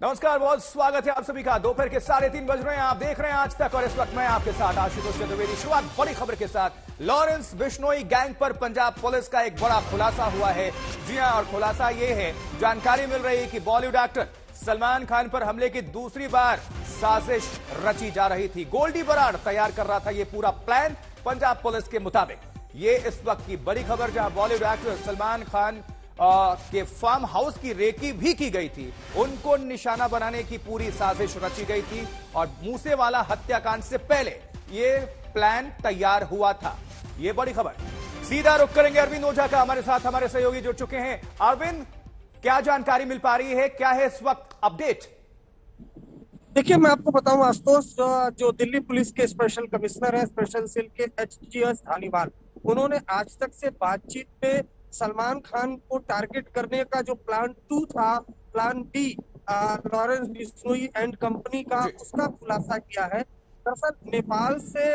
नमस्कार, बहुत स्वागत है आप सभी का। दोपहर के 3:30 बज रहे हैं, आप देख रहे हैं आज तक और इस वक्त मैं आपके साथ आशुतोष चतुर्वेदी। शुरुआत बड़ी खबर के साथ। लॉरेंस बिश्नोई गैंग पर पंजाब पुलिस का एक बड़ा खुलासा हुआ है। जी हां, और खुलासा यह है, जानकारी मिल रही है कि बॉलीवुड एक्टर सलमान खान पर हमले की दूसरी बार साजिश रची जा रही थी। गोल्डी बराड़ तैयार कर रहा था यह पूरा प्लान पंजाब पुलिस के मुताबिक। ये इस वक्त की बड़ी खबर, जहां बॉलीवुड एक्टर सलमान खान के फार्म हाउस की रेकी भी की गई थी। उनको निशाना बनाने की पूरी साजिश रची गई थी और मूसेवाला हत्याकांड से पहले यह प्लान तैयार हुआ था। यह बड़ी खबर। सीधा रुख करेंगे अरविंद ओझा का, हमारे साथ हमारे सहयोगी जुड़ चुके हैं। अरविंद, क्या जानकारी मिल पा रही है, क्या है इस वक्त अपडेट? देखिए, मैं आपको बताऊं आशुतोष, जो दिल्ली पुलिस के स्पेशल कमिश्नर है, स्पेशल सेल के HGS धालीवाल, उन्होंने आज तक से बातचीत में सलमान खान को टारगेट करने का जो प्लान 2 था, plan B, Lawrence Bishnoi and company का, उसका खुलासा किया है। दरअसल नेपाल से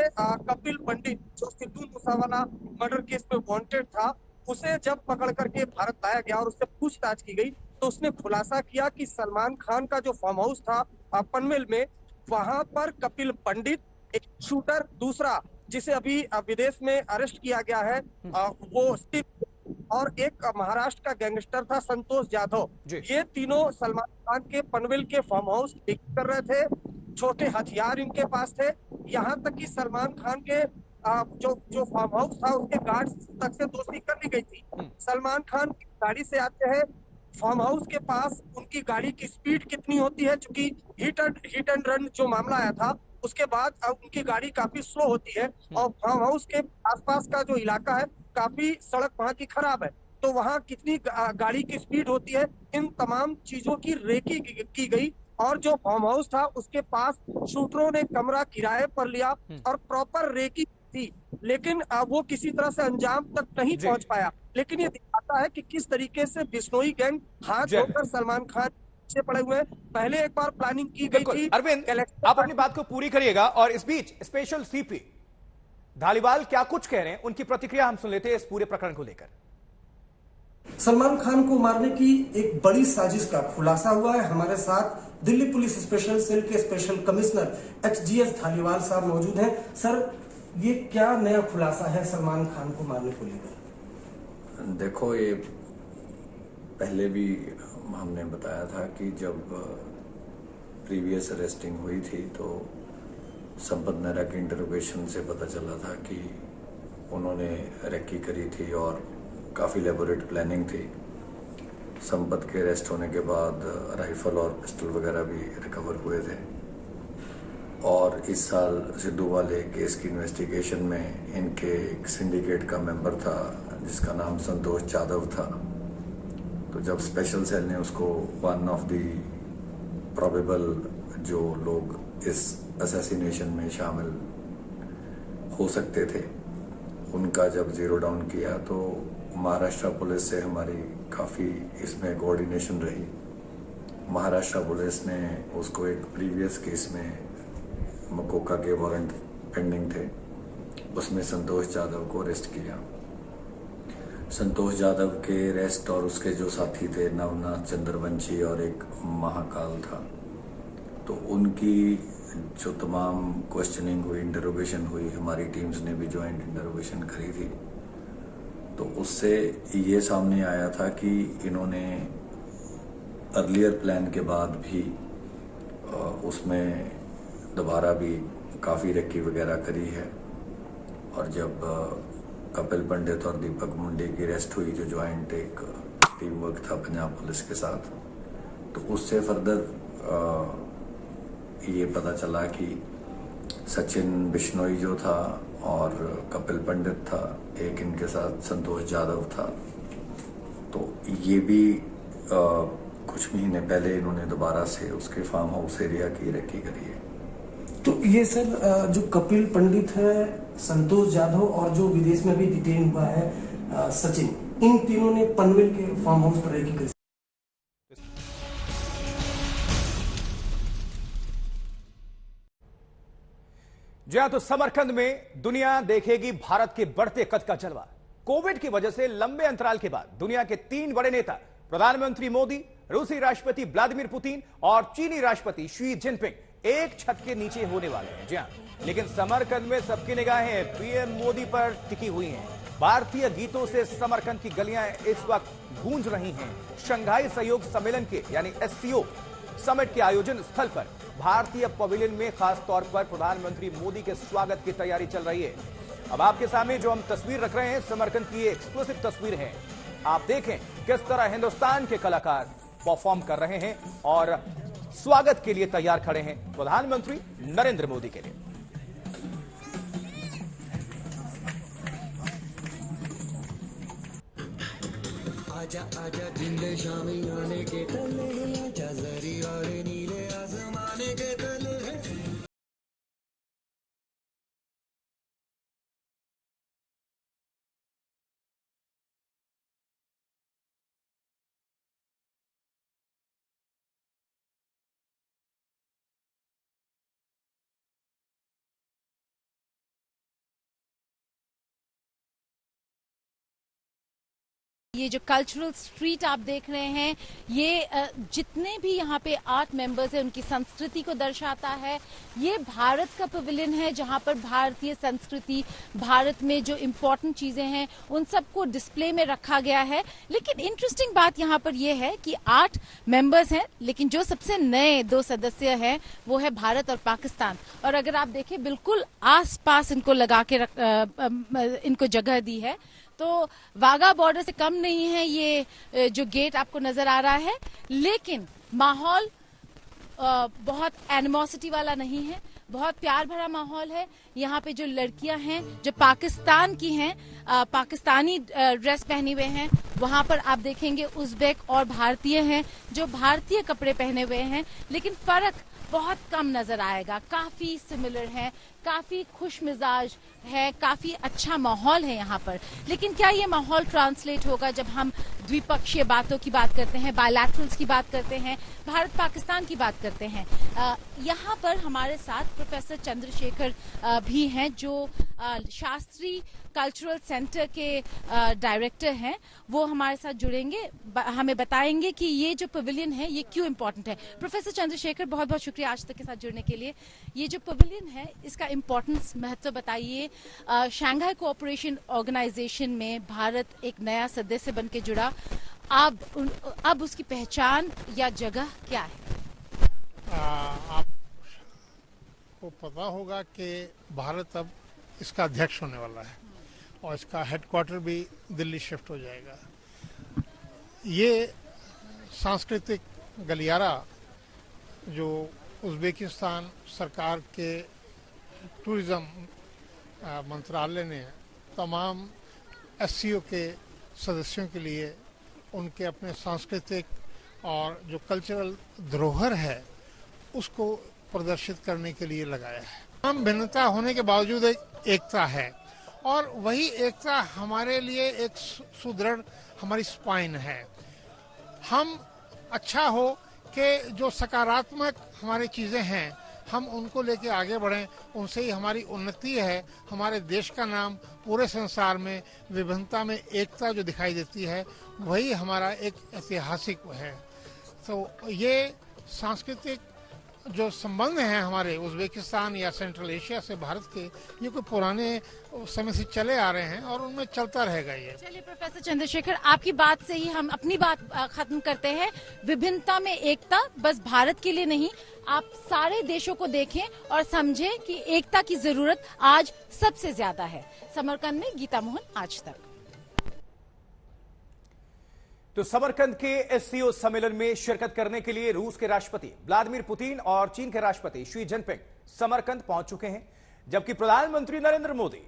कपिल पंडित, जो सिद्धू मूसेवाला मर्डर केस में वांटेड था, उसे जब पकड़ करके भारत लाया गया और उससे पूछताछ की गई तो उसने खुलासा किया कि सलमान खान का जो फार्म हाउस था पनवेल में, वहां पर कपिल पंडित, एक शूटर, दूसरा जिसे अभी विदेश में अरेस्ट किया गया है वो स्टीव, और एक महाराष्ट्र का गैंगस्टर था संतोष जाधव, ये तीनों सलमान खान के पनवेल के फार्म हाउस कर रहे थे। छोटे हथियार इनके पास थे। यहाँ तक कि सलमान खान के जो फार्म हाउस था उसके गार्ड तक से दोस्ती कर ली गई थी। सलमान खान गाड़ी से आते हैं फार्म हाउस के पास, उनकी गाड़ी की स्पीड कितनी होती है, क्योंकि हिट एंड रन जो मामला आया था उसके बाद अब उनकी गाड़ी काफी स्लो होती है और फार्म हाउस के आसपास का जो इलाका है काफी सड़क वहां की खराब है, तो वहां कितनी गाड़ी की स्पीड होती है, इन तमाम चीजों की रेकी की गई। और जो फार्म हाउस था उसके पास शूटरों ने कमरा किराए पर लिया और प्रॉपर रेकी थी, लेकिन वो किसी तरह से अंजाम तक नहीं पहुंच पाया। लेकिन ये दिखाता है कि किस तरीके से बिश्नोई गैंग हाथ धोकर सलमान खान से पड़े हुए। पहले एक बार प्लानिंग की गई थी। अरविंद, आप अपनी बात को पूरी करिएगा और इस बीच स्पेशल CP धालीवाल क्या कुछ कह रहे हैं, उनकी प्रतिक्रिया हम सुन लेते हैं इस पूरे प्रकरण को लेकर। सलमान खान को मारने की एक बड़ी साजिश का खुलासा हुआ है। हमारे साथ दिल्ली पुलिस स्पेशल सेल के स्पेशल कमिश्नर HGS धालीवाल साहब मौजूद हैं। सर, ये क्या नया खुलासा है सलमान खान को मारने को लेकर? देखो, ये पहले भी हमने बताया था कि जब प्रीवियस अरेस्टिंग हुई थी तो संपत नेहरा के इंटरोगेशन से पता चला था कि उन्होंने रेकी करी थी और काफ़ी लेबोरेट प्लानिंग थी। संपत के अरेस्ट होने के बाद राइफल और पिस्टल वगैरह भी रिकवर हुए थे और इस साल सिद्धू वाले केस की इन्वेस्टिगेशन में इनके एक सिंडिकेट का मेंबर था जिसका नाम संतोष जाधव था। तो जब स्पेशल सेल ने उसको वन ऑफ द प्रोबेबल जो लोग इस असैसिनेशन में शामिल हो सकते थे उनका जब जीरो डाउन किया, तो महाराष्ट्र पुलिस से हमारी काफ़ी इसमें कोऑर्डिनेशन रही। महाराष्ट्र पुलिस ने उसको एक प्रीवियस केस में मकोका के वारंट पेंडिंग थे, उसमें संतोष जाधव को अरेस्ट किया। संतोष जाधव के अरेस्ट और उसके जो साथी थे नवनाथ चंद्रवंशी और एक महाकाल था, तो उनकी जो तमाम क्वेश्चनिंग हुई, इंटरोगेशन हुई, हमारी टीम्स ने भी ज्वाइंट इंटरोगेशन करी थी, तो उससे ये सामने आया था कि इन्होंने अर्लियर प्लान के बाद भी उसमें दोबारा भी काफ़ी रेकी वगैरह करी है। और जब कपिल पंडित और दीपक मुंडे की अरेस्ट हुई, जो ज्वाइंट एक टीम वर्क था पंजाब पुलिस के साथ, तो उससे फर्दर ये पता चला कि सचिन बिश्नोई जो था और कपिल पंडित था, एक इनके साथ संतोष जाधव था, तो ये भी कुछ महीने पहले इन्होंने दोबारा से उसके फार्म हाउस एरिया की रेकी करी है। तो ये सर, जो कपिल पंडित है, संतोष जाधव और जो विदेश में भी डिटेन हुआ है सचिन, इन तीनों ने पनवेल के फार्म हाउस पर रेकी करी। जी हां, तो समरकंद में दुनिया देखेगी भारत के बढ़ते कद का जलवा। कोविड की वजह से लंबे अंतराल के बाद दुनिया के 3 बड़े नेता प्रधानमंत्री मोदी, रूसी राष्ट्रपति व्लादिमीर पुतिन और चीनी राष्ट्रपति शी जिनपिंग एक छत के नीचे होने वाले हैं। जी हां, लेकिन समरकंद में सबकी निगाहें पीएम मोदी पर टिकी हुई हैं। भारतीय गीतों से समरकंद की गलियां इस वक्त गूंज रही हैं। शंघाई सहयोग सम्मेलन के यानी SCO समिट के आयोजन स्थल पर भारतीय पवेलियन में खास तौर पर प्रधानमंत्री मोदी के स्वागत की तैयारी चल रही है। अब आपके सामने जो हम तस्वीर रख रहे हैं, समरकंद की एक्सक्लूसिव तस्वीर है। आप देखें किस तरह हिंदुस्तान के कलाकार परफॉर्म कर रहे हैं और स्वागत के लिए तैयार खड़े हैं प्रधानमंत्री नरेंद्र मोदी के लिए। आजा आजा जिंदे शामी आने के तले, आजा जरी और नीले आसमाने के तले। ये जो कल्चरल स्ट्रीट आप देख रहे हैं, ये जितने भी यहाँ पे 8 मेंबर्स हैं उनकी संस्कृति को दर्शाता है। ये भारत का पवेलियन है जहाँ पर भारतीय संस्कृति, भारत में जो इम्पोर्टेंट चीजें हैं उन सबको डिस्प्ले में रखा गया है। लेकिन इंटरेस्टिंग बात यहाँ पर यह है कि 8 मेंबर्स हैं, लेकिन जो सबसे नए 2 सदस्य हैं वो है भारत और पाकिस्तान। और अगर आप देखें, बिल्कुल आस पास इनको लगा के इनको जगह दी है। तो वाघा बॉर्डर से कम नहीं है ये जो गेट आपको नजर आ रहा है, लेकिन माहौल बहुत एनिमोसिटी वाला नहीं है, बहुत प्यार भरा माहौल है। यहाँ पे जो लड़कियां हैं जो पाकिस्तान की हैं, पाकिस्तानी ड्रेस पहने हुए हैं, वहां पर आप देखेंगे उज़्बेक और भारतीय हैं जो भारतीय कपड़े पहने हुए हैं, लेकिन फर्क बहुत कम नजर आएगा। काफी सिमिलर है, काफी खुश मिजाज है, काफी अच्छा माहौल है यहाँ पर। लेकिन क्या ये माहौल ट्रांसलेट होगा जब हम द्विपक्षीय बातों की बात करते हैं, बायलैटरल्स की बात करते हैं, भारत पाकिस्तान की बात करते हैं? यहाँ पर हमारे साथ प्रोफेसर चंद्रशेखर भी हैं जो शास्त्री कल्चरल सेंटर के डायरेक्टर हैं। वो हमारे साथ जुड़ेंगे, हमें बताएंगे कि ये जो पवेलियन है ये क्यों इम्पोर्टेंट है। प्रोफेसर चंद्रशेखर, बहुत बहुत शुक्रिया आज तक के साथ जुड़ने के लिए। ये जो पवेलियन है इसका इम्पोर्टेंस, महत्व बताइए। शंघाई कोऑपरेशन ऑर्गेनाइजेशन में भारत एक नया सदस्य बन के जुड़ा, अब उसकी पहचान या जगह क्या है? आपको पता होगा कि भारत अब इसका अध्यक्ष होने वाला है और इसका हेडक्वार्टर भी दिल्ली शिफ्ट हो जाएगा। ये सांस्कृतिक गलियारा जो उज़्बेकिस्तान सरकार के टूरिज्म मंत्रालय ने तमाम SCO के सदस्यों के लिए उनके अपने सांस्कृतिक और जो कल्चरल धरोहर है उसको प्रदर्शित करने के लिए लगाया है। हम भिन्नता होने के बावजूद एकता है और वही एकता हमारे लिए एक सुदृढ़ हमारी स्पाइन है। हम अच्छा हो कि जो सकारात्मक हमारी चीज़ें हैं हम उनको लेके आगे बढ़ें, उनसे ही हमारी उन्नति है। हमारे देश का नाम पूरे संसार में विभिन्नता में एकता जो दिखाई देती है वही हमारा एक ऐतिहासिक है। तो ये सांस्कृतिक जो संबंध हैं हमारे उज़्बेकिस्तान या सेंट्रल एशिया से भारत के, ये कोई पुराने समय से चले आ रहे हैं और उनमें चलता रहेगा ये। चलिए प्रोफेसर चंद्रशेखर, आपकी बात से ही हम अपनी बात खत्म करते हैं। विभिन्नता में एकता बस भारत के लिए नहीं, आप सारे देशों को देखें और समझें कि एकता की जरूरत आज सबसे ज्यादा है। समरकंद में गीता मोहन, आज तक। तो समरकंद के SCO सम्मेलन में शिरकत करने के लिए रूस के राष्ट्रपति व्लादिमीर पुतिन और चीन के राष्ट्रपति शी जिनपिंग समरकंद पहुंच चुके हैं, जबकि प्रधानमंत्री नरेंद्र मोदी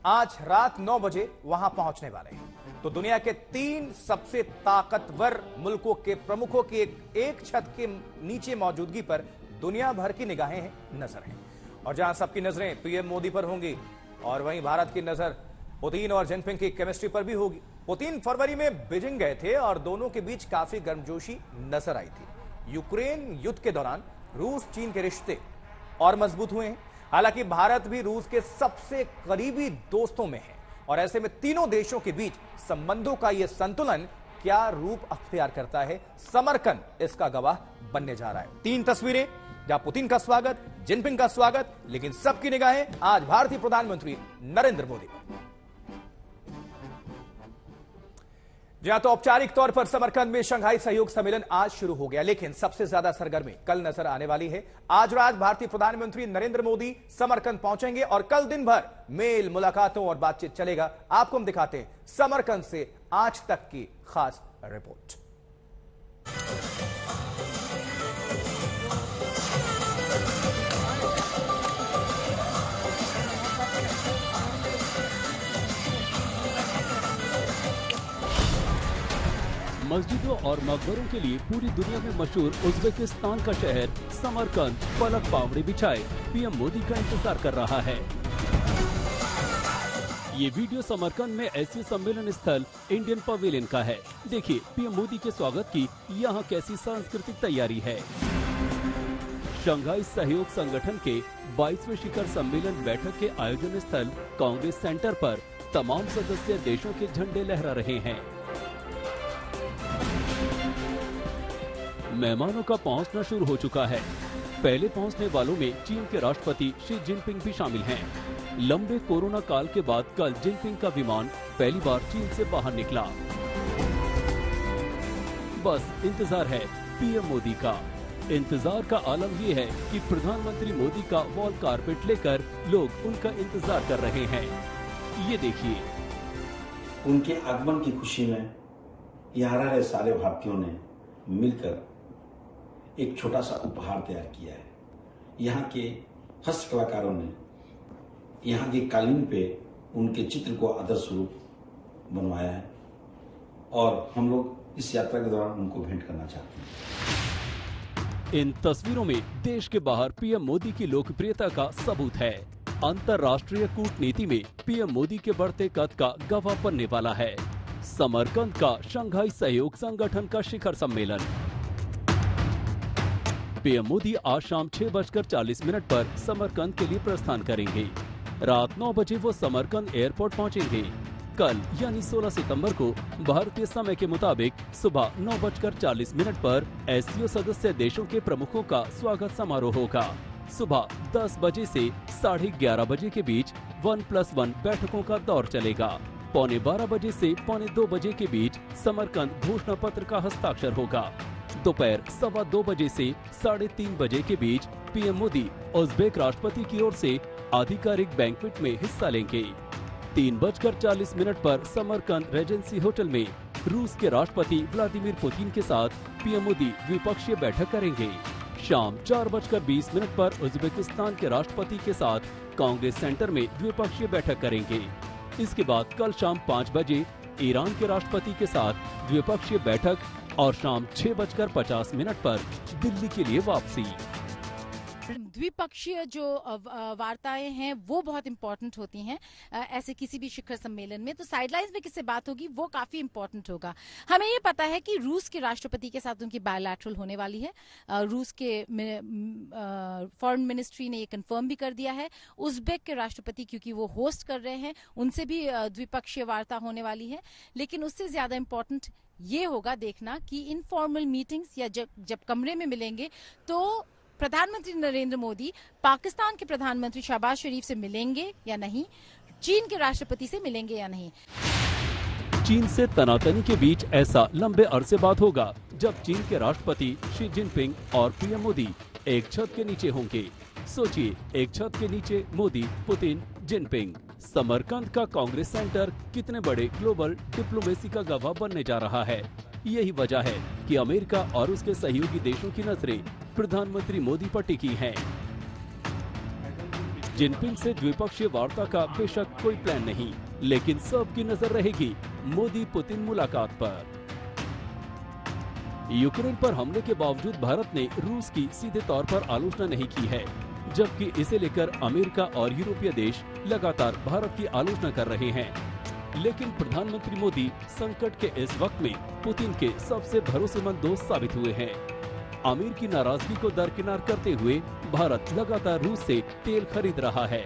आज रात 9 बजे वहां पहुंचने वाले हैं। तो दुनिया के 3 सबसे ताकतवर मुल्कों के प्रमुखों की एक छत के नीचे मौजूदगी पर दुनिया भर की निगाहें नजर हैं, और जहां सबकी नजरें पीएम मोदी पर होंगी और वहीं भारत की नजर पुतिन और जिनपिंग की केमिस्ट्री पर भी होगी। पुतिन फरवरी में बीजिंग गए थे और दोनों के बीच काफी गर्मजोशी नजर आई थी। यूक्रेन युद्ध के दौरान रूस चीन के रिश्ते और मजबूत हुए हैं। हालांकि भारत भी रूस के सबसे करीबी दोस्तों में है और ऐसे में तीनों देशों के बीच संबंधों का यह संतुलन क्या रूप अख्तियार करता है, समरकंद इसका गवाह बनने जा रहा है। 3 तस्वीरें जहां पुतिन का स्वागत, जिनपिंग का स्वागत, लेकिन सबकी निगाहें आज भारतीय प्रधानमंत्री नरेंद्र मोदी पर। जहां तो औपचारिक तौर पर समरकंद में शंघाई सहयोग सम्मेलन आज शुरू हो गया, लेकिन सबसे ज्यादा सरगर्मी कल नजर आने वाली है। आज रात भारतीय प्रधानमंत्री नरेंद्र मोदी समरकंद पहुंचेंगे और कल दिन भर मेल, मुलाकातों और बातचीत चलेगा। आपको हम दिखाते हैं समरकंद से आज तक की खास रिपोर्ट। मस्जिदों और मकबरों के लिए पूरी दुनिया में मशहूर उज्बेकिस्तान का शहर समरकंद पलक पावड़े बिछाए पीएम मोदी का इंतजार कर रहा है। ये वीडियो समरकंद में एशिया सम्मेलन स्थल इंडियन पवेलियन का है। देखिए पीएम मोदी के स्वागत की यहाँ कैसी सांस्कृतिक तैयारी है। शंघाई सहयोग संगठन के 22वें शिखर सम्मेलन बैठक के आयोजन स्थल कांग्रेस सेंटर पर तमाम सदस्य देशों के झंडे लहरा रहे हैं। मेहमानों का पहुंचना शुरू हो चुका है। पहले पहुंचने वालों में चीन के राष्ट्रपति शी जिनपिंग भी शामिल हैं। लंबे कोरोना काल के बाद कल जिनपिंग का विमान पहली बार चीन से बाहर निकला। बस इंतजार है पीएम मोदी का। इंतजार का आलम ये है कि प्रधानमंत्री मोदी का वॉल कारपेट लेकर लोग उनका इंतजार कर रहे हैं। ये देखिए, उनके आगमन की खुशी में यहाँ रह रहे सारे भारतीयों ने मिलकर एक छोटा सा उपहार तैयार किया है। यहाँ के हस्त कलाकारों ने यहाँ के कालीन पे उनके चित्र को आदर्श रूप बनवाया है और हम लोग इस यात्रा के दौरान उनको भेंट करना चाहते हैं। इन तस्वीरों में देश के बाहर पीएम मोदी की लोकप्रियता का सबूत है। अंतर्राष्ट्रीय कूटनीति में पीएम मोदी के बढ़ते कद का गवाह बनने वाला है समरकंद का शंघाई सहयोग संगठन का शिखर सम्मेलन। पीएम मोदी आज शाम 6:40 पर समरकंद के लिए प्रस्थान करेंगे। रात 9 बजे वो समरकंद एयरपोर्ट पहुंचेंगे। कल यानी 16 सितंबर को भारतीय समय के मुताबिक सुबह 9:40 पर एससीओ सदस्य देशों के प्रमुखों का स्वागत समारोह होगा। सुबह 10 बजे से 11:30 बजे के बीच 1+1 बैठकों का दौर चलेगा। 11:45 बजे से 1:45 बजे के बीच समरकंद घोषणा पत्र का हस्ताक्षर होगा। दोपहर 2:15 बजे से 3:30 बजे के बीच पीएम मोदी उज्बेक राष्ट्रपति की ओर से आधिकारिक बैंक्वेट में हिस्सा लेंगे। 3:40 पर समरकंद रेजेंसी होटल में रूस के राष्ट्रपति व्लादिमीर पुतिन के साथ पीएम मोदी द्विपक्षीय बैठक करेंगे। शाम 4:20 पर उज्बेकिस्तान के राष्ट्रपति के साथ कांग्रेस सेंटर में द्विपक्षीय बैठक करेंगे। इसके बाद कल शाम 5 बजे ईरान के राष्ट्रपति के साथ द्विपक्षीय बैठक और शाम 6:50 पर दिल्ली के लिए वापसी। द्विपक्षीय जो वार्ताएं हैं वो बहुत इंपॉर्टेंट होती हैं ऐसे किसी भी शिखर सम्मेलन में। तो साइडलाइंस में किससे बात होगी वो काफी इंपॉर्टेंट होगा। हमें ये पता है कि रूस के राष्ट्रपति के साथ उनकी बायलैटरल होने वाली है। रूस के फॉरेन मिनिस्ट्री ने ये कंफर्म भी कर दिया है। उज्बेक के राष्ट्रपति क्योंकि वो होस्ट कर रहे हैं उनसे भी द्विपक्षीय वार्ता होने वाली है। लेकिन उससे ज्यादा इंपॉर्टेंट ये होगा देखना कि इनफॉर्मल मीटिंग्स या जब कमरे में मिलेंगे तो प्रधानमंत्री नरेंद्र मोदी पाकिस्तान के प्रधानमंत्री शहबाज शरीफ से मिलेंगे या नहीं, चीन के राष्ट्रपति से मिलेंगे या नहीं। चीन से तनातनी के बीच ऐसा लंबे अरसे बाद होगा जब चीन के राष्ट्रपति शी जिनपिंग और पीएम मोदी एक छत के नीचे होंगे। सोचिए, एक छत के नीचे मोदी, पुतिन, जिनपिंग। समरकंद का कांग्रेस सेंटर कितने बड़े ग्लोबल डिप्लोमेसी का गवाह बनने जा रहा है। यही वजह है कि अमेरिका और उसके सहयोगी देशों की नजरें प्रधानमंत्री मोदी पर टिकी हैं। जिनपिंग से द्विपक्षीय वार्ता का बेशक कोई प्लान नहीं, लेकिन सबकी नजर रहेगी मोदी पुतिन मुलाकात पर। यूक्रेन पर हमले के बावजूद भारत ने रूस की सीधे तौर पर आलोचना नहीं की है, जबकि इसे लेकर अमेरिका और यूरोपीय देश लगातार भारत की आलोचना कर रहे हैं। लेकिन प्रधानमंत्री मोदी संकट के इस वक्त में पुतिन के सबसे भरोसेमंद दोस्त साबित हुए हैं। अमीर की नाराजगी को दरकिनार करते हुए भारत लगातार रूस से तेल खरीद रहा है।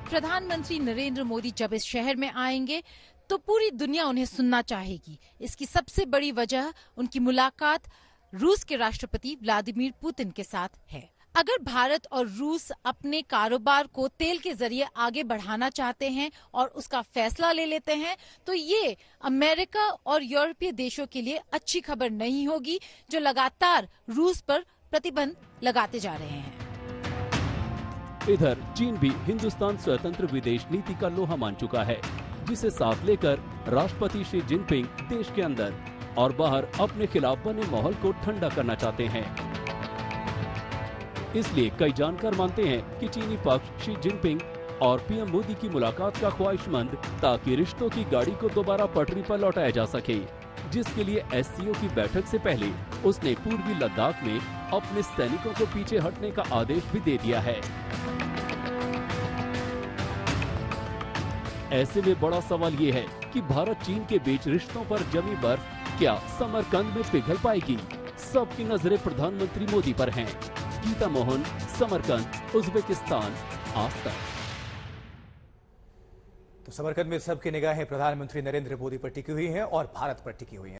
प्रधानमंत्री नरेंद्र मोदी जब इस शहर में आएंगे तो पूरी दुनिया उन्हें सुनना चाहेगी। इसकी सबसे बड़ी वजह उनकी मुलाकात रूस के राष्ट्रपति व्लादिमीर पुतिन के साथ है। अगर भारत और रूस अपने कारोबार को तेल के जरिए आगे बढ़ाना चाहते हैं और उसका फैसला ले लेते हैं, तो ये अमेरिका और यूरोपीय देशों के लिए अच्छी खबर नहीं होगी, जो लगातार रूस पर प्रतिबंध लगाते जा रहे हैं। इधर चीन भी हिंदुस्तान स्वतंत्र विदेश नीति का लोहा मान चुका है, जिसे साथ लेकर राष्ट्रपति शी जिनपिंग देश के अंदर और बाहर अपने खिलाफ बने माहौल को ठंडा करना चाहते हैं। इसलिए कई जानकार मानते हैं कि चीनी पक्ष शी जिनपिंग और पीएम मोदी की मुलाकात का ख्वाहिशमंद, ताकि रिश्तों की गाड़ी को दोबारा पटरी पर लौटाया जा सके, जिसके लिए एससीओ की बैठक से पहले उसने पूर्वी लद्दाख में अपने सैनिकों को पीछे हटने का आदेश भी दे दिया है। ऐसे में बड़ा सवाल ये है कि भारत चीन के बीच रिश्तों पर जमी बर्फ क्या समरकंद में पिघल पाएगी? सबकी नजरें प्रधानमंत्री मोदी पर हैं। गीता मोहन, समरकंद, उज्बेकिस्तान, आज तक। तो समरकंद में सबकी निगाहें प्रधानमंत्री नरेंद्र मोदी पर टिकी हुई हैं और भारत पर टिकी हुई हैं।